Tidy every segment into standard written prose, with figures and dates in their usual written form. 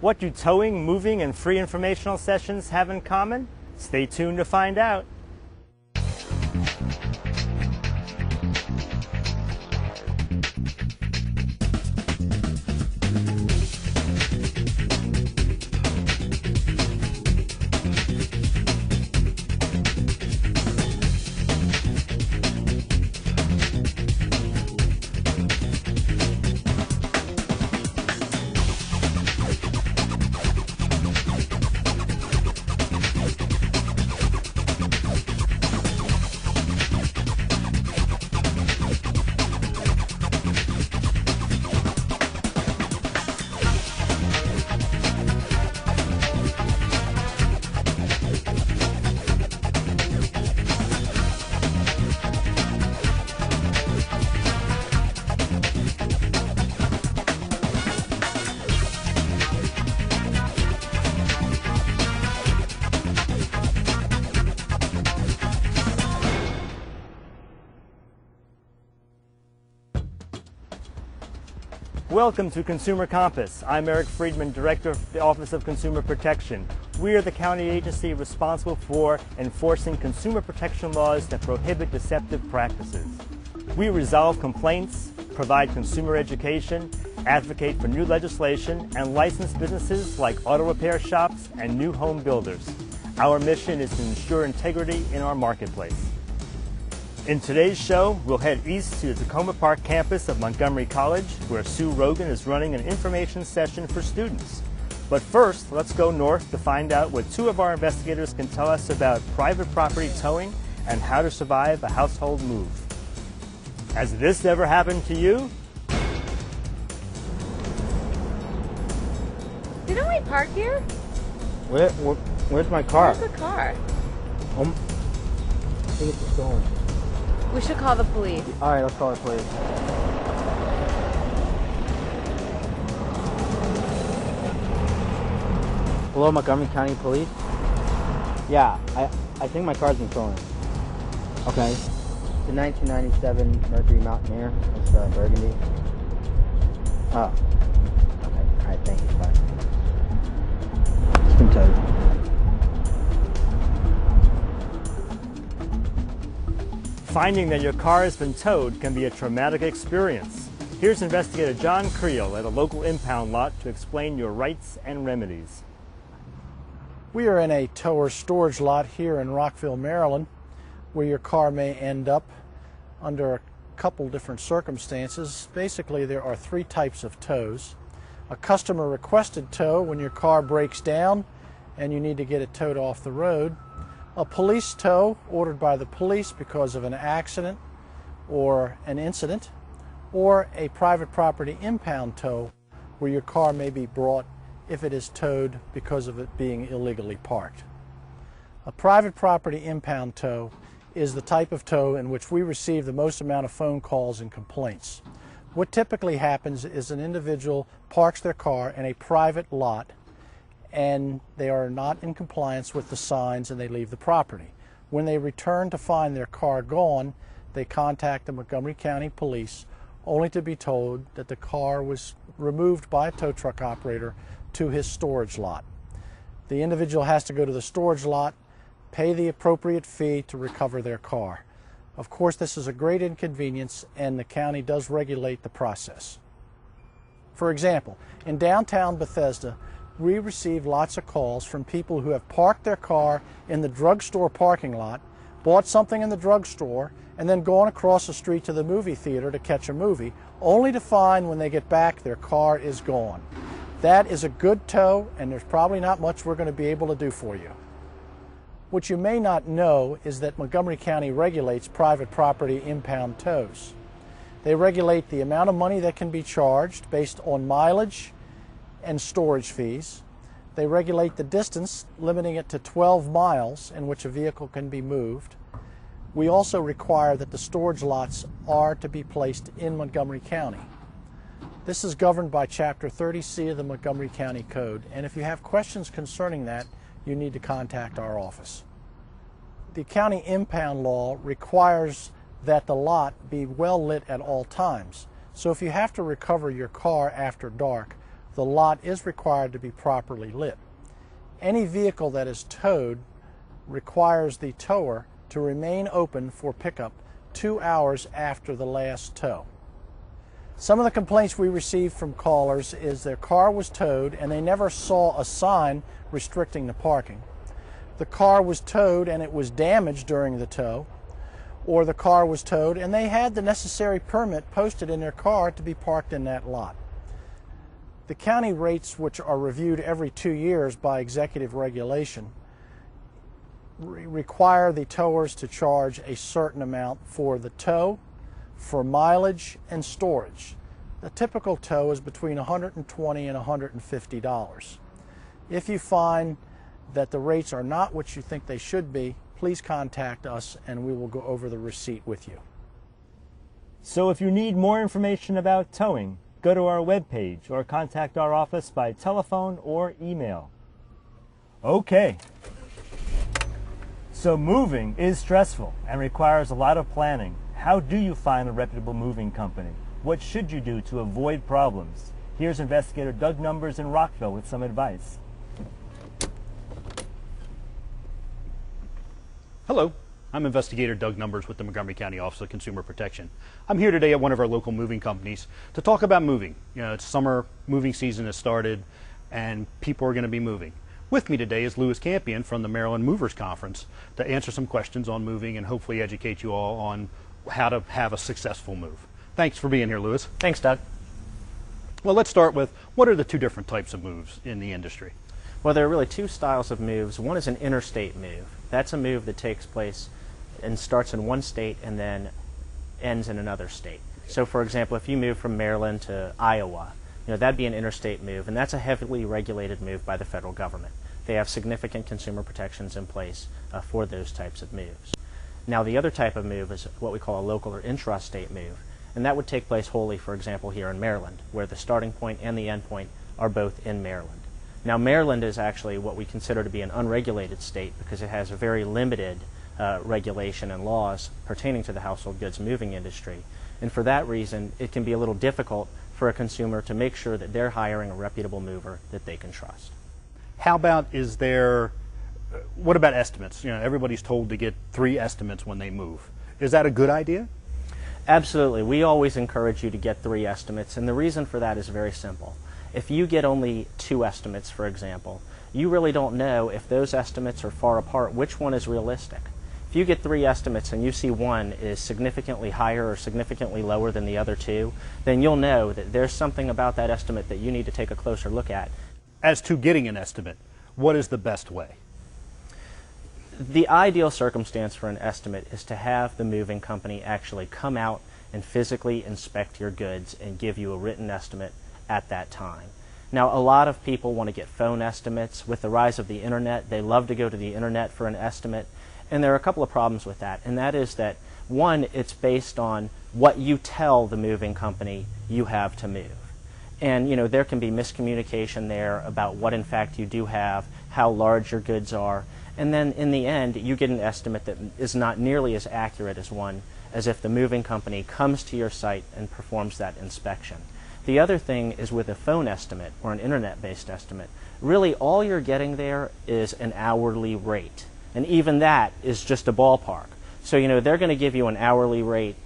What do towing, moving, and free informational sessions have in common? Stay tuned to find out. Welcome to Consumer Compass. I'm Eric Friedman, Director of the Office of Consumer Protection. We are the county agency responsible for enforcing consumer protection laws that prohibit deceptive practices. We resolve complaints, provide consumer education, advocate for new legislation, and license businesses like auto repair shops and new home builders. Our mission is to ensure integrity in our marketplace. In today's show, we'll head east to the Tacoma Park campus of Montgomery College, where Sue Rogan is running an information session for students. But first, let's go north to find out what two of our investigators can tell us about private property towing and how to survive a household move. Has this ever happened to you? Didn't we park here? Where's my car? Where's the car? I think it's stolen. We should call the police. All right, let's call the police. Hello, Montgomery County Police? Yeah, I think my car's been stolen. Okay. The 1997 Mercury Mountaineer. It's burgundy. Oh. Okay. All right, thank you. Bye. It's been towed. Finding that your car has been towed can be a traumatic experience. Here's Investigator John Creel at a local impound lot to explain your rights and remedies. We are in a tower storage lot here in Rockville, Maryland, where your car may end up under a couple different circumstances. Basically, there are three types of tows. A customer requested tow when your car breaks down and you need to get it towed off the road. A police tow ordered by the police because of an accident or an incident, or a private property impound tow where your car may be brought if it is towed because of it being illegally parked. A private property impound tow is the type of tow in which we receive the most amount of phone calls and complaints. What typically happens is an individual parks their car in a private lot and they are not in compliance with the signs and they leave the property. When they return to find their car gone, they contact the Montgomery County Police only to be told that the car was removed by a tow truck operator to his storage lot. The individual has to go to the storage lot, pay the appropriate fee to recover their car. Of course, this is a great inconvenience and the county does regulate the process. For example, in downtown Bethesda, we receive lots of calls from people who have parked their car in the drugstore parking lot, bought something in the drugstore, and then gone across the street to the movie theater to catch a movie, only to find when they get back their car is gone. That is a good tow, and there's probably not much we're going to be able to do for you. What you may not know is that Montgomery County regulates private property impound tows. They regulate the amount of money that can be charged based on mileage and storage fees. They regulate the distance, limiting it to 12 miles in which a vehicle can be moved. We also require that the storage lots are to be placed in Montgomery County. This is governed by Chapter 30C of the Montgomery County Code, and if you have questions concerning that, you need to contact our office. The county impound law requires that the lot be well lit at all times. So if you have to recover your car after dark, the lot is required to be properly lit. Any vehicle that is towed requires the tower to remain open for pickup 2 hours after the last tow. Some of the complaints we received from callers is their car was towed and they never saw a sign restricting the parking. The car was towed and it was damaged during the tow, or the car was towed and they had the necessary permit posted in their car to be parked in that lot. The county rates, which are reviewed every 2 years by executive regulation, require the towers to charge a certain amount for the tow, for mileage, and storage. The typical tow is between $120 and $150. If you find that the rates are not what you think they should be, please contact us and we will go over the receipt with you. So if you need more information about towing, go to our webpage or contact our office by telephone or email. Okay. So moving is stressful and requires a lot of planning. How do you find a reputable moving company? What should you do to avoid problems? Here's investigator Doug Numbers in Rockville with some advice. Hello, I'm investigator Doug Numbers with the Montgomery County Office of Consumer Protection. I'm here today at one of our local moving companies to talk about moving. You know, it's summer, moving season has started, and people are going to be moving. With me today is Lewis Campion from the Maryland Movers Conference to answer some questions on moving and hopefully educate you all on how to have a successful move. Thanks for being here, Lewis. Thanks, Doug. Well, let's start with what are the two different types of moves in the industry? Well, there are really two styles of moves. One is an interstate move. That's a move that takes place and starts in one state and then ends in another state. So, for example, if you move from Maryland to Iowa, that'd be an interstate move, and that's a heavily regulated move by the federal government. They have significant consumer protections in place for those types of moves. Now, the other type of move is what we call a local or intrastate move, and that would take place wholly, for example, here in Maryland, where the starting point and the end point are both in Maryland. Now, Maryland is actually what we consider to be an unregulated state because it has a very limited regulation and laws pertaining to the household goods moving industry. And for that reason, it can be a little difficult for a consumer to make sure that they're hiring a reputable mover that they can trust. How about what about estimates? Everybody's told to get 3 estimates when they move. Is that a good idea? Absolutely. We always encourage you to get 3 estimates, and the reason for that is very simple. If you get only 2 estimates, for example, you really don't know if those estimates are far apart, which one is realistic. If you get 3 estimates and you see one is significantly higher or significantly lower than the other 2, then you'll know that there's something about that estimate that you need to take a closer look at. As to getting an estimate, what is the best way? The ideal circumstance for an estimate is to have the moving company actually come out and physically inspect your goods and give you a written estimate at that time. Now, a lot of people want to get phone estimates. With the rise of the internet, they love to go to the internet for an estimate, and there are a couple of problems with that, and that is that, one, it's based on what you tell the moving company you have to move. And there can be miscommunication there about what in fact you do have, how large your goods are, and then in the end you get an estimate that is not nearly as accurate as if the moving company comes to your site and performs that inspection. The other thing is with a phone estimate or an internet-based estimate, really all you're getting there is an hourly rate, and even that is just a ballpark. So they're going to give you an hourly rate,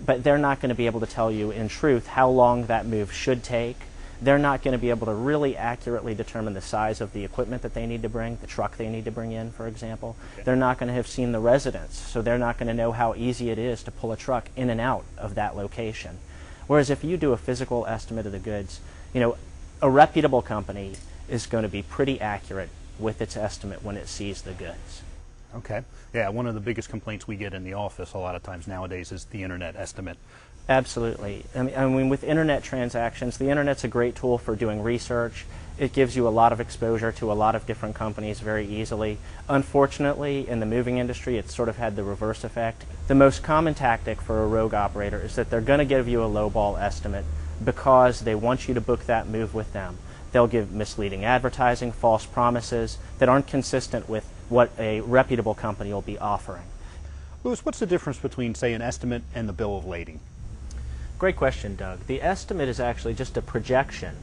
but they're not going to be able to tell you in truth how long that move should take. They're not going to be able to really accurately determine the size of the equipment that they need to bring, the truck they need to bring in, for example. Okay. They're not going to have seen the residence, so they're not going to know how easy it is to pull a truck in and out of that location. Whereas if you do a physical estimate of the goods, a reputable company is going to be pretty accurate with its estimate when it sees the goods. Okay. Yeah, one of the biggest complaints we get in the office a lot of times nowadays is the internet estimate. Absolutely. I mean, with internet transactions, the internet's a great tool for doing research. It gives you a lot of exposure to a lot of different companies very easily. Unfortunately, in the moving industry, it's sort of had the reverse effect. The most common tactic for a rogue operator is that they're going to give you a lowball estimate because they want you to book that move with them. They'll give misleading advertising, false promises that aren't consistent with what a reputable company will be offering. Lewis, what's the difference between, say, an estimate and the bill of lading? Great question, Doug. The estimate is actually just a projection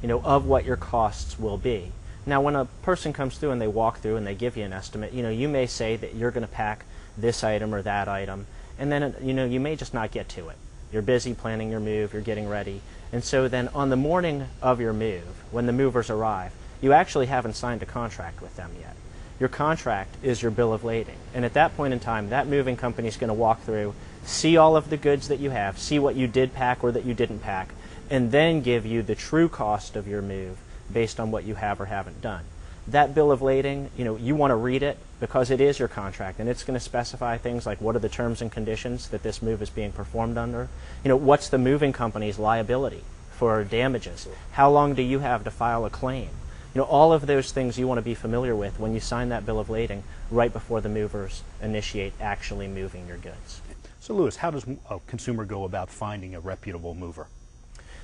of what your costs will be. Now, when a person comes through and they walk through and they give you an estimate, you may say that you're going to pack this item or that item, and then, you may just not get to it. You're busy planning your move, you're getting ready, and so then on the morning of your move, when the movers arrive, you actually haven't signed a contract with them yet. Your contract is your bill of lading, and at that point in time, that moving company is going to walk through, see all of the goods that you have, see what you did pack or that you didn't pack, and then give you the true cost of your move based on what you have or haven't done. That bill of lading, you want to read it because it is your contract, and it's going to specify things like what are the terms and conditions that this move is being performed under, what's the moving company's liability for damages, how long do you have to file a claim. All of those things you want to be familiar with when you sign that bill of lading right before the movers initiate actually moving your goods. So Lewis, how does a consumer go about finding a reputable mover?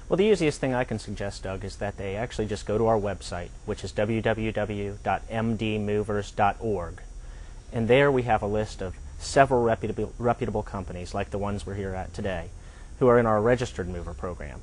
Well, the easiest thing I can suggest, Doug, is that they actually just go to our website, which is www.mdmovers.org. And there we have a list of several reputable companies, like the ones we're here at today, who are in our registered mover program.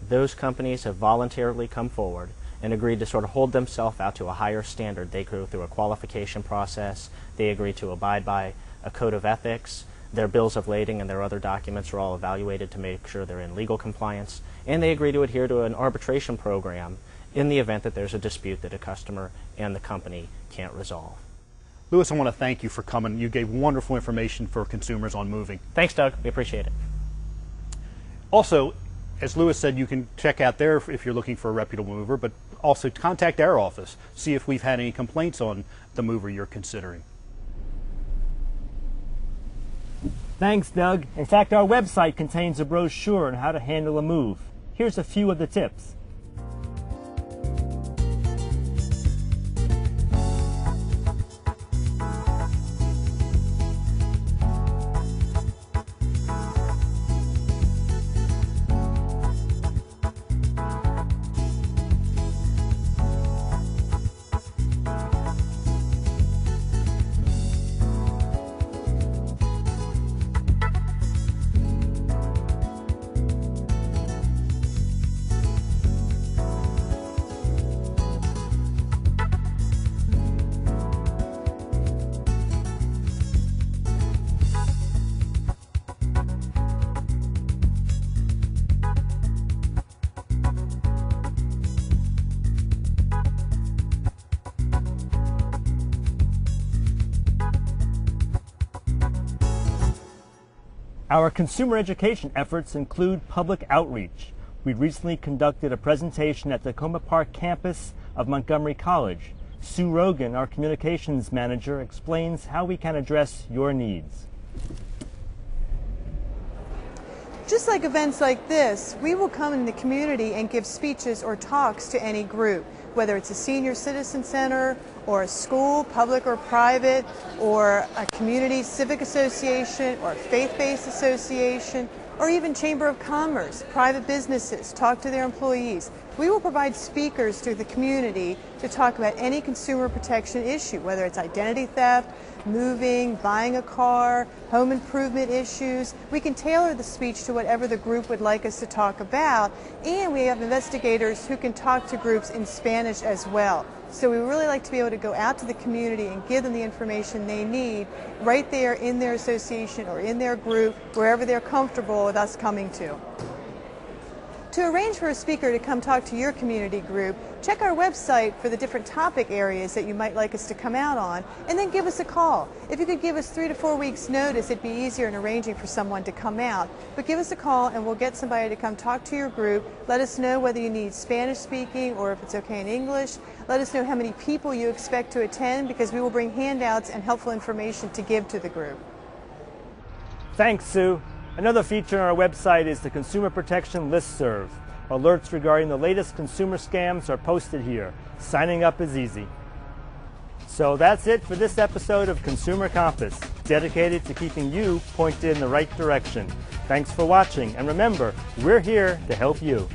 Those companies have voluntarily come forward and agreed to sort of hold themselves out to a higher standard. They go through a qualification process. They agree to abide by a code of ethics. Their bills of lading and their other documents are all evaluated to make sure they're in legal compliance. And they agree to adhere to an arbitration program in the event that there's a dispute that a customer and the company can't resolve. Lewis, I want to thank you for coming. You gave wonderful information for consumers on moving. Thanks, Doug. We appreciate it. Also, as Lewis said, you can check out there if you're looking for a reputable mover, but also contact our office, see if we've had any complaints on the mover you're considering. Thanks, Doug. In fact, our website contains a brochure on how to handle a move. Here's a few of the tips. Our consumer education efforts include public outreach. We recently conducted a presentation at the Tacoma Park campus of Montgomery College. Sue Rogan, our communications manager, explains how we can address your needs. Just like events like this, we will come in the community and give speeches or talks to any group, whether it's a senior citizen center or a school, public or private, or a community civic association or a faith-based association, or even Chamber of Commerce, private businesses, talk to their employees. We will provide speakers to the community to talk about any consumer protection issue, whether it's identity theft, moving, buying a car, home improvement issues. We can tailor the speech to whatever the group would like us to talk about, and we have investigators who can talk to groups in Spanish as well. So we really like to be able to go out to the community and give them the information they need right there in their association or in their group, wherever they're comfortable with us coming to. To arrange for a speaker to come talk to your community group, check our website for the different topic areas that you might like us to come out on, and then give us a call. If you could give us 3 to 4 weeks notice, it'd be easier in arranging for someone to come out. But give us a call and we'll get somebody to come talk to your group. Let us know whether you need Spanish speaking or if it's okay in English. Let us know how many people you expect to attend, because we will bring handouts and helpful information to give to the group. Thanks, Sue. Another feature on our website is the Consumer Protection Listserv. Alerts regarding the latest consumer scams are posted here. Signing up is easy. So that's it for this episode of Consumer Compass, dedicated to keeping you pointed in the right direction. Thanks for watching, and remember, we're here to help you.